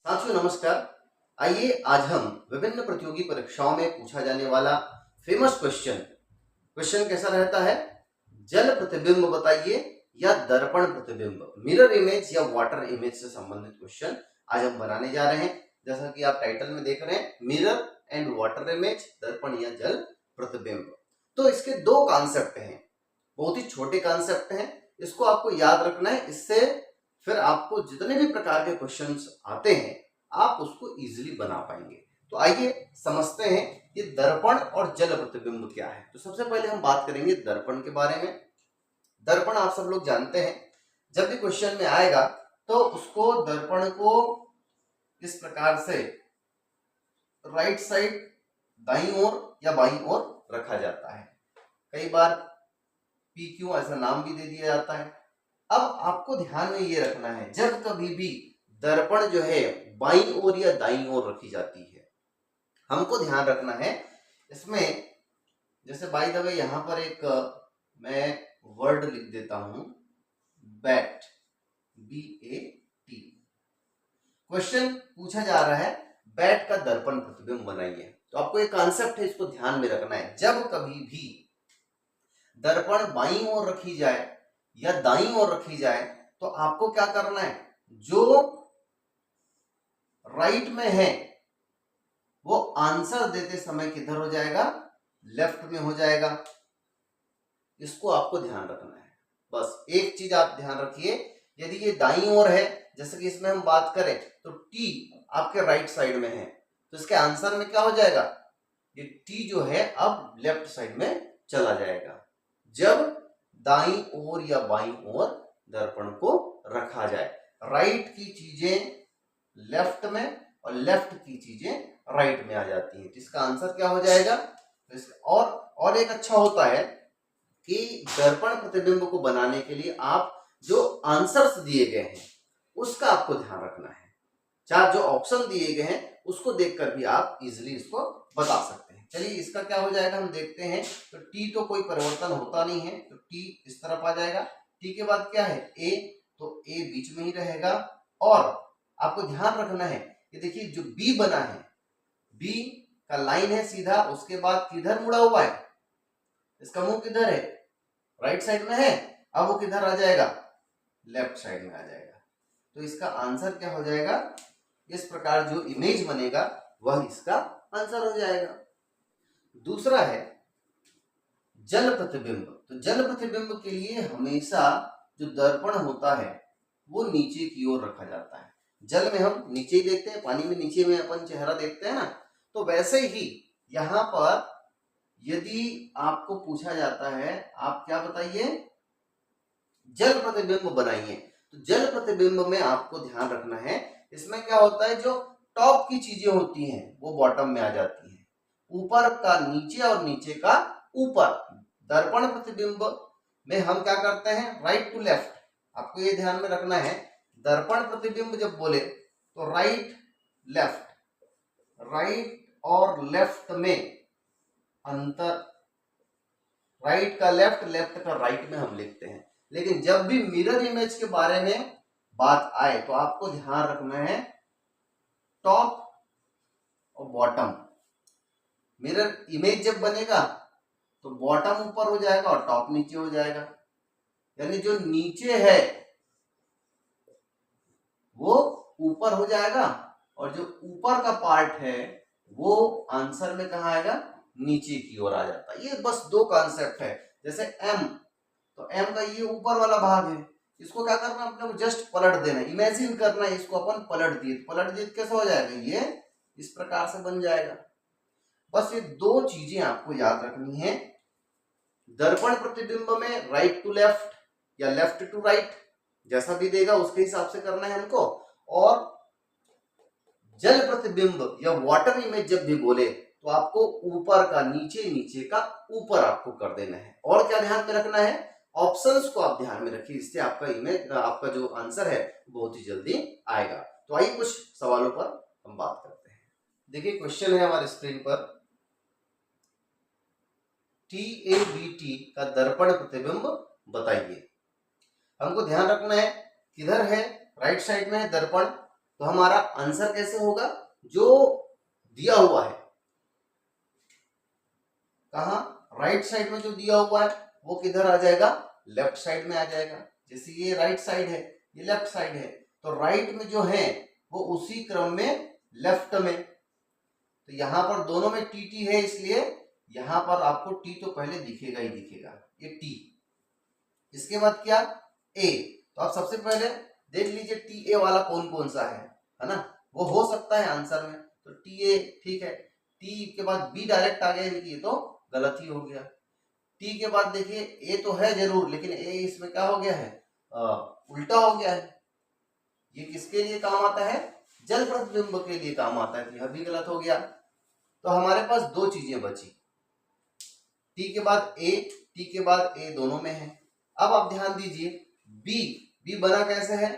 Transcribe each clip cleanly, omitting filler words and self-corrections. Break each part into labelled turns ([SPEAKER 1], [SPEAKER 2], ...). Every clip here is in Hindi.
[SPEAKER 1] साथियों नमस्कार। आइए आज हम विभिन्न प्रतियोगी परीक्षाओं में पूछा जाने वाला फेमस क्वेश्चन कैसा रहता है, जल प्रतिबिंब बताइए या दर्पण प्रतिबिंब, मिरर इमेज या वाटर इमेज से संबंधित क्वेश्चन आज हम बनाने जा रहे हैं। जैसा कि आप टाइटल में देख रहे हैं, मिरर एंड वाटर इमेज, दर्पण या जल प्रतिबिंब। तो इसके दो कॉन्सेप्ट हैं, बहुत ही छोटे कॉन्सेप्ट हैं, इसको आपको याद रखना है। इससे फिर आपको जितने भी प्रकार के क्वेश्चंस आते हैं आप उसको इजीली बना पाएंगे। तो आइए समझते हैं ये दर्पण और जल प्रतिबिंब क्या है। तो सबसे पहले हम बात करेंगे दर्पण के बारे में। दर्पण आप सब लोग जानते हैं, जब भी क्वेश्चन में आएगा तो उसको दर्पण को इस प्रकार से राइट साइड दाईं ओर या बाईं ओर रखा जाता है, कई बार PQ ऐसा नाम भी दे दिया जाता है। अब आपको ध्यान में ये रखना है, जब कभी भी दर्पण जो है बाईं ओर या दाईं ओर रखी जाती है, हमको ध्यान रखना है इसमें, जैसे बाय द वे यहां पर एक मैं वर्ड लिख देता हूं, बैट, BAT। क्वेश्चन पूछा जा रहा है बैट का दर्पण प्रतिबिंब बनाइए। तो आपको एक कॉन्सेप्ट है, इसको ध्यान में रखना है। जब कभी भी दर्पण बाईं ओर रखी जाए या दाईं ओर रखी जाए तो आपको क्या करना है, जो राइट में है वो आंसर देते समय किधर हो जाएगा, लेफ्ट में हो जाएगा। इसको आपको ध्यान रखना है। बस एक चीज आप ध्यान रखिए, यदि ये दाईं ओर है, जैसे कि इसमें हम बात करें तो T आपके राइट साइड में है, तो इसके आंसर में क्या हो जाएगा, ये T जो है अब लेफ्ट साइड में चला जाएगा। जब दाईं ओर या बाईं ओर दर्पण को रखा जाए, राइट की चीजें लेफ्ट में और लेफ्ट की चीजें राइट में आ जाती हैं, तो इसका आंसर क्या हो जाएगा। और एक अच्छा होता है कि दर्पण प्रतिबिंब को बनाने के लिए आप जो आंसर्स दिए गए हैं उसका आपको ध्यान रखना है। चार जो ऑप्शन दिए गए हैं उसको देखकर भी आप इजीली इसको बता सकते हैं। चलिए इसका क्या हो जाएगा हम देखते हैं। तो T तो कोई परिवर्तन होता नहीं है, तो T इस तरफ आ जाएगा। T के बाद क्या है A, तो A बीच में ही रहेगा। और आपको ध्यान रखना है, ये देखिए जो B बना है, B का लाइन है सीधा, उसके बाद किधर मुड़ा हुआ है, इसका मुंह किधर है, राइट साइड में है। अब वो किधर आ जाएगा, लेफ्ट साइड में आ जाएगा। तो इसका आंसर क्या हो जाएगा, इस प्रकार जो इमेज बनेगा वह इसका आंसर हो जाएगा। दूसरा है जल प्रतिबिंब। तो जल प्रतिबिंब के लिए हमेशा जो दर्पण होता है वो नीचे की ओर रखा जाता है। जल में हम नीचे ही देखते हैं, पानी में नीचे में अपन चेहरा देखते हैं ना, तो वैसे ही यहां पर यदि आपको पूछा जाता है, आप क्या बताइए, जल प्रतिबिंब बनाइए। तो जल प्रतिबिंब में आपको ध्यान रखना है, इसमें क्या होता है, जो टॉप की चीजें होती हैं वो बॉटम में आ जाती हैं, ऊपर का नीचे और नीचे का ऊपर। दर्पण प्रतिबिंब में हम क्या करते हैं, राइट टू लेफ्ट। आपको ये ध्यान में रखना है, दर्पण प्रतिबिंब जब बोले तो राइट लेफ्ट, राइट और लेफ्ट में अंतर, राइट का लेफ्ट, लेफ्ट का राइट में हम लिखते हैं। लेकिन जब भी मिरर इमेज के बारे में बात आए तो आपको ध्यान रखना है टॉप और बॉटम। मिरर इमेज जब बनेगा तो बॉटम ऊपर हो जाएगा और टॉप नीचे हो जाएगा, यानी जो नीचे है वो ऊपर हो जाएगा और जो ऊपर का पार्ट है वो आंसर में कहाँ आएगा, नीचे की ओर आ जाता है। ये बस दो कॉन्सेप्ट है। जैसे M, तो M का ये ऊपर वाला भाग है, इसको क्या करना है, अपने को जस्ट पलट देना है, इमेजिन करना है इसको अपन पलट दिए। पलट दिए कैसे हो जाएगा, ये इस प्रकार से बन जाएगा। बस ये दो चीजें आपको याद रखनी है। दर्पण प्रतिबिंब में राइट टू लेफ्ट या लेफ्ट टू राइट, जैसा भी देगा उसके हिसाब से करना है हमको। और जल प्रतिबिंब या वाटर इमेज जब भी बोले तो आपको ऊपर का नीचे, नीचे का ऊपर आपको कर देना है। और क्या ध्यान में रखना है, ऑप्शंस को आप ध्यान में रखिए, इससे आपका इमेज, आपका जो आंसर है बहुत ही जल्दी आएगा। तो आइए कुछ सवालों पर हम बात करते हैं। देखिए क्वेश्चन है हमारे स्क्रीन पर, TABT का दर्पण प्रतिबिंब बताइए। हमको ध्यान रखना है किधर है, राइट साइड में है दर्पण, तो हमारा आंसर कैसे होगा, जो दिया हुआ है कहा, राइट साइड में जो दिया हुआ है वो किधर आ जाएगा, लेफ्ट साइड में आ जाएगा। जैसे ये राइट साइड है, ये लेफ्ट साइड है, तो राइट में जो है वो उसी क्रम में लेफ्ट में, तो यहां पर दोनों में टी टी है, इसलिए यहां पर आपको टी तो पहले दिखेगा ही दिखेगा, ये टी। इसके बाद क्या, ए। तो आप सबसे पहले देख लीजिए टी ए वाला कौन कौन सा है ना, वो हो सकता है आंसर में, तो टी ए ठीक है। टी के बाद बी डायरेक्ट आ गया, ये तो गलत ही हो गया। टी के बाद देखिए ए तो है जरूर, लेकिन ए इसमें क्या हो गया है, उल्टा हो गया है। ये किसके लिए काम आता है, जल प्रतिबिंब के लिए काम आता है, तो यह भी गलत हो गया। तो हमारे पास दो चीजें बची, टी के बाद ए, टी के बाद ए दोनों में है। अब आप ध्यान दीजिए बी, बी बना कैसे है,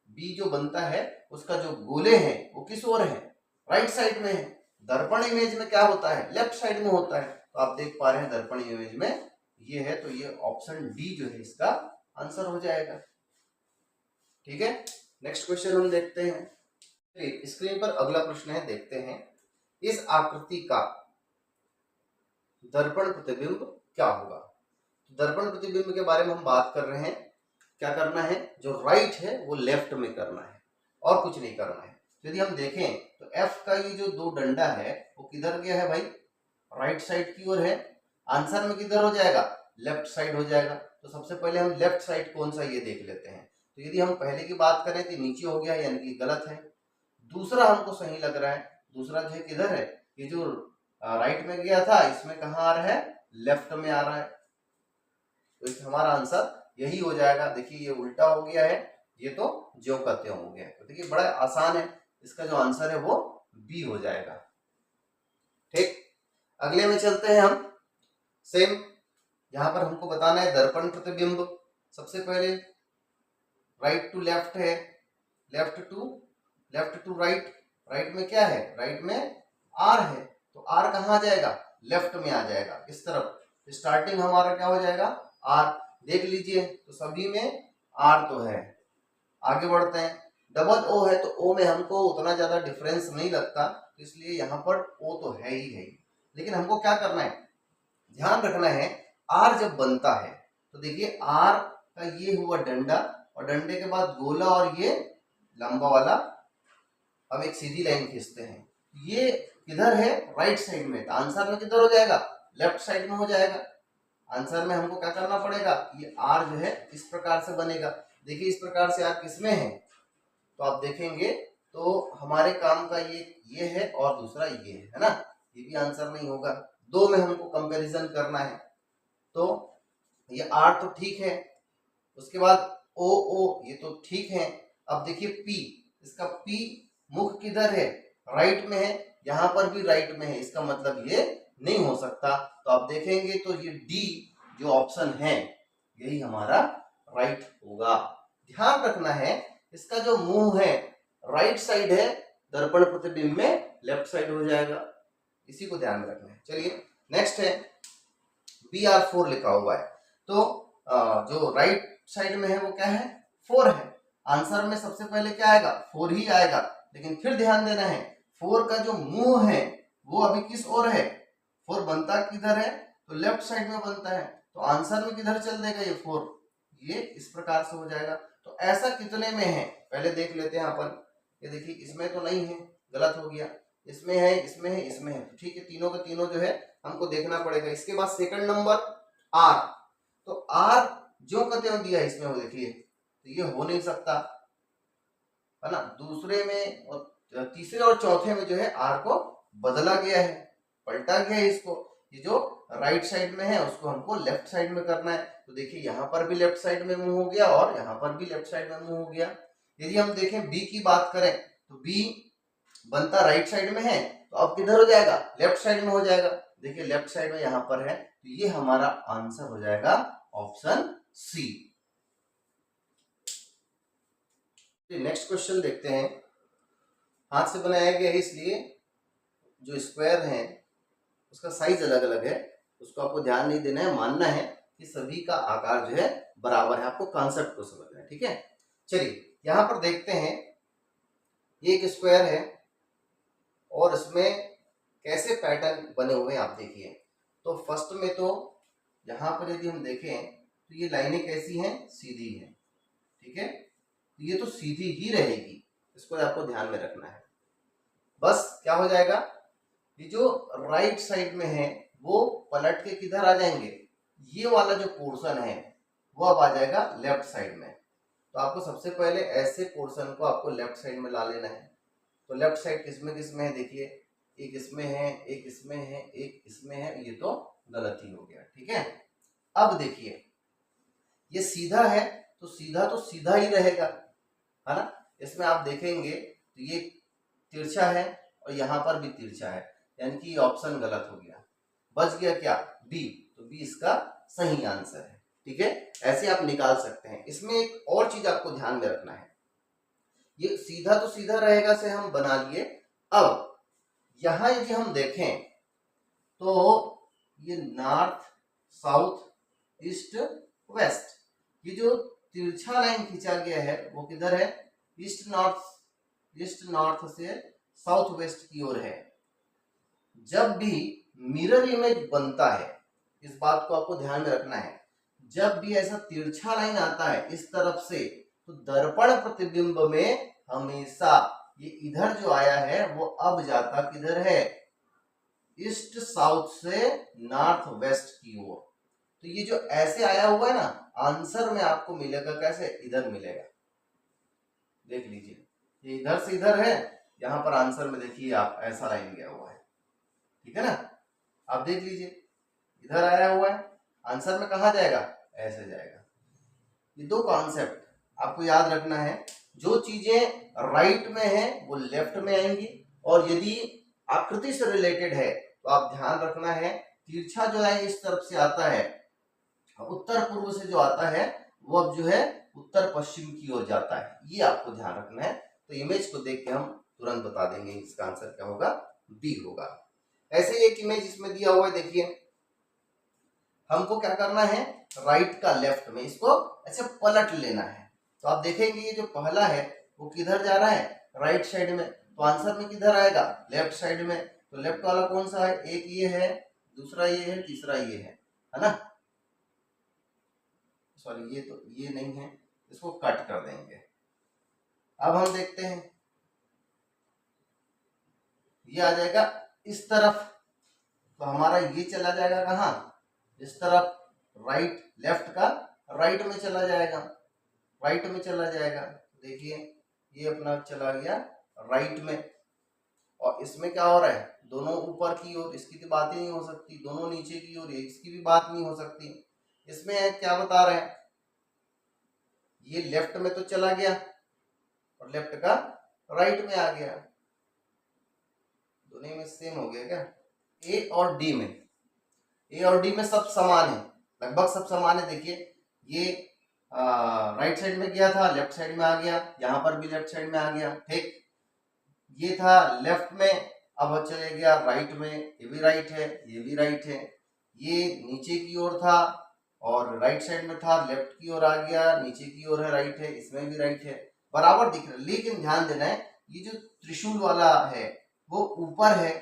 [SPEAKER 1] बी जो बनता है उसका जो गोले हैं वो किस ओर है, राइट साइड में है। दर्पण इमेज में क्या होता है, लेफ्ट साइड में होता है, तो आप देख पा रहे हैं दर्पण इमेज में ये है, तो ये ऑप्शन डी जो है इसका आंसर हो जाएगा। ठीक है, नेक्स्ट क्वेश्चन हम देखते हैं। स्क्रीन पर अगला प्रश्न है, देखते हैं। इस आकृति का दर्पण प्रतिबिंब क्या होगा। दर्पण प्रतिबिंब के बारे में हम बात कर रहे हैं, क्या करना है, जो राइट है वो लेफ्ट में करना है और कुछ नहीं करना है। यदि हम देखें तो एफ का ये जो दो डंडा है वो किधर गया है भाई, राइट साइड की ओर है। आंसर में किधर हो जाएगा, लेफ्ट साइड हो जाएगा। तो सबसे पहले हम लेफ्ट साइड कौन सा ये देख लेते हैं। तो यदि हम पहले की बात करें तो नीचे हो गया, यानी कि गलत है। दूसरा हमको सही लग रहा है, दूसरा जो है किधर है, ये जो राइट में गया था इसमें कहाँ आ रहा है, लेफ्ट में आ रहा है, तो इस हमारा आंसर यही हो जाएगा। देखिए ये उल्टा हो गया है, ये तो ज्यों का त्यों हो गया। तो देखिए बड़ा आसान है, इसका जो आंसर है वो बी हो जाएगा। ठीक, अगले में चलते हैं हम। सेम यहां पर हमको बताना है दर्पण प्रतिबिंब। सबसे पहले राइट टू लेफ्ट है, लेफ्ट टू राइट। राइट में क्या है, राइट में आर है, तो आर कहाँ आ जाएगा, लेफ्ट में आ जाएगा, इस तरफ। स्टार्टिंग हमारा क्या हो जाएगा, आर। देख लीजिए तो सभी में आर तो है। आगे बढ़ते हैं, डबल ओ है तो ओ में हमको उतना ज्यादा डिफरेंस नहीं लगता, तो इसलिए यहाँ पर ओ तो है ही है। लेकिन हमको क्या करना है, ध्यान रखना है, आर जब बनता है तो देखिए आर का ये हुआ डंडा, और डंडे के बाद गोला और ये लंबा वाला। अब एक सीधी लाइन खींचते हैं, ये किधर है, राइट साइड में, तो आंसर में किधर हो जाएगा, लेफ्ट साइड में हो जाएगा। आंसर में हमको क्या करना पड़ेगा, ये आर जो है इस प्रकार से बनेगा। देखिए इस प्रकार से आर किसमें है, तो आप देखेंगे तो हमारे काम का ये है और दूसरा ये है ना, ये भी आंसर नहीं होगा। दो में हमको कंपैरिजन करना है, तो ये आर तो ठीक है, उसके बाद ओ ओ ये तो ठीक है। अब देखिए पी, इसका पी मुख किधर है, राइट में है, यहां पर भी राइट में है, इसका मतलब ये नहीं हो सकता। तो आप देखेंगे तो ये डी जो ऑप्शन है यही हमारा राइट होगा। ध्यान रखना है इसका जो मुंह है राइट साइड है, दर्पण प्रतिबिंब में लेफ्ट साइड हो जाएगा, इसी को ध्यान रखना है। चलिए नेक्स्ट है, BR4 लिखा हुआ है, तो जो राइट साइड में है वो क्या है, 4 है। आंसर में सबसे पहले क्या आएगा, 4 ही आएगा। लेकिन फिर ध्यान देना है 4 का जो मुंह है वो अभी किस ओर है, 4 बनता किधर है, तो लेफ्ट साइड में बनता है, तो आंसर में किधर चल देगा ये 4, ये इस प्रकार से हो जाएगा। तो ऐसा कितने में है पहले देख लेते हैं अपन। ये देखिए इसमें तो नहीं है, गलत हो गया, इसमें है, इसमें है, इसमें है, ठीक है, तीनों के तीनों जो है हमको देखना पड़ेगा। इसके बाद सेकंड नंबर आर, तो आर जो का त्यों दिया इसमें, वो देखिए तो ये हो नहीं सकता है ना। दूसरे में और तीसरे और चौथे में जो है आर को बदला गया है, पलटा गया है इसको। ये जो राइट साइड में है उसको हमको लेफ्ट साइड में करना है, तो देखिए यहाँ पर भी लेफ्ट साइड में मुंह हो गया और यहाँ पर भी लेफ्ट साइड में मुंह हो गया। यदि हम देखें बी की बात करें तो बी बनता राइट साइड में है, तो अब किधर हो जाएगा, लेफ्ट साइड में हो जाएगा। देखिए लेफ्ट साइड में यहाँ पर है, तो ये हमारा आंसर हो जाएगा ऑप्शन सी। नेक्स्ट क्वेश्चन देखते हैं। हाथ से बनाया गया है इसलिए जो स्क्वायर है उसका साइज अलग अलग है, उसको आपको ध्यान नहीं देना है, मानना है कि सभी का आकार जो है बराबर है, आपको कॉन्सेप्ट को समझना है। ठीक है, चलिए यहां पर देखते हैं ये एक स्क्वायर है और इसमें कैसे पैटर्न बने हुए हैं आप देखिए। तो फर्स्ट में तो यहाँ पर यदि हम देखें तो ये लाइनें कैसी हैं, सीधी हैं, ठीक है, ये तो सीधी ही रहेगी, इसको आपको ध्यान में रखना है। बस क्या हो जाएगा, ये जो राइट साइड में है वो पलट के किधर आ जाएंगे, ये वाला जो पोर्शन है वो अब आ जाएगा लेफ्ट साइड में। तो आपको सबसे पहले ऐसे पोर्शन को आपको लेफ्ट साइड में ला लेना है। तो लेफ्ट साइड किसमें है देखिए, एक इसमें है, एक इसमें है, एक इसमें है, ये तो गलत ही हो गया, ठीक है। अब देखिए ये सीधा है तो सीधा ही रहेगा, है ना। इसमें आप देखेंगे तो ये तिरछा है और यहाँ पर भी तिरछा है, यानी कि ऑप्शन गलत हो गया। बच गया क्या, बी, तो बी इसका सही आंसर है, ठीक है। ऐसे आप निकाल सकते हैं। इसमें एक और चीज आपको ध्यान में रखना है, ये सीधा तो सीधा रहेगा से हम बना लिए। अब यहां यदि हम देखें तो ये नॉर्थ साउथ ईस्ट वेस्ट, ये जो तिरछा लाइन खींचा गया है वो किधर है, ईस्ट नॉर्थ से साउथ वेस्ट की ओर है। जब भी मिरर इमेज बनता है, इस बात को आपको ध्यान में रखना है, जब भी ऐसा तिरछा लाइन आता है इस तरफ से, तो दर्पण प्रतिबिंब में हमेशा ये इधर जो आया है वो अब जाता किधर है, ईस्ट साउथ से नॉर्थ वेस्ट की ओर। तो ये जो ऐसे आया हुआ है ना, आंसर में आपको मिलेगा कैसे, इधर मिलेगा, देख लीजिए, ये इधर से इधर है, यहां पर आंसर में देखिए आप ऐसा लाइन गया हुआ है, ठीक है ना। आप देख लीजिए इधर आया हुआ है, आंसर में कहा जाएगा, ऐसे जाएगा। ये दो कॉन्सेप्ट आपको याद रखना है, जो चीजें राइट में है वो लेफ्ट में आएंगी, और यदि आकृति से रिलेटेड है तो आप ध्यान रखना है तिरछा जो है इस तरफ से आता है, उत्तर पूर्व से जो आता है वो अब जो है उत्तर पश्चिम की ओर जाता है, ये आपको ध्यान रखना है। तो इमेज को देख के हम तुरंत बता देंगे इसका आंसर क्या होगा, बी होगा। ऐसे ही एक इमेज इसमें दिया हुआ है, देखिए हमको क्या करना है, राइट का लेफ्ट में इसको ऐसे पलट लेना है। तो आप देखेंगे ये जो पहला है वो किधर जा रहा है, राइट साइड में, तो आंसर में किधर आएगा, लेफ्ट साइड में। तो लेफ्ट वाला कौन सा है, एक ये है, दूसरा ये है, तीसरा ये है ना। सॉरी, ये तो ये नहीं है, इसको कट कर देंगे। अब हम देखते हैं, ये आ जाएगा इस तरफ, तो हमारा ये चला जाएगा कहाँ, इस तरफ, राइट, लेफ्ट का राइट में चला जाएगा, राइट में चला जाएगा। देखिए ये अपना चला गया राइट में, और इसमें क्या हो रहा है, दोनों ऊपर की ओर, इसकी तो बात ही नहीं हो सकती, दोनों नीचे की ओर, इसकी भी बात नहीं हो सकती। इसमें क्या बता रहे हैं, ये लेफ्ट में तो चला गया और लेफ्ट का राइट में आ गया, दोनों में सेम हो गया क्या, ए और डी में, ए और डी में सब समान है, लगभग सब समान है। देखिए ये राइट साइड में गया था, लेफ्ट साइड में आ गया, यहाँ पर भी लेफ्ट साइड में आ गया, ठीक। ये था लेफ्ट में, अब चले गया राइट में, ये भी राइट है, ये भी राइट है। ये नीचे की ओर था और राइट साइड में था, लेफ्ट की ओर आ गया, नीचे की ओर है, राइट है, इसमें भी राइट है, बराबर दिख रहा है। लेकिन ध्यान देना है, ये जो त्रिशूल वाला है वो ऊपर है,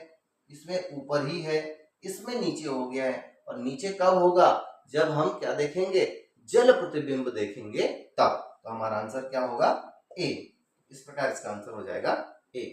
[SPEAKER 1] इसमें ऊपर ही है, इसमें नीचे हो गया है। और नीचे कब होगा, जब हम क्या देखेंगे, जल प्रतिबिंब देखेंगे तब। तो हमारा आंसर क्या होगा, ए। इस प्रकार इसका आंसर हो जाएगा ए।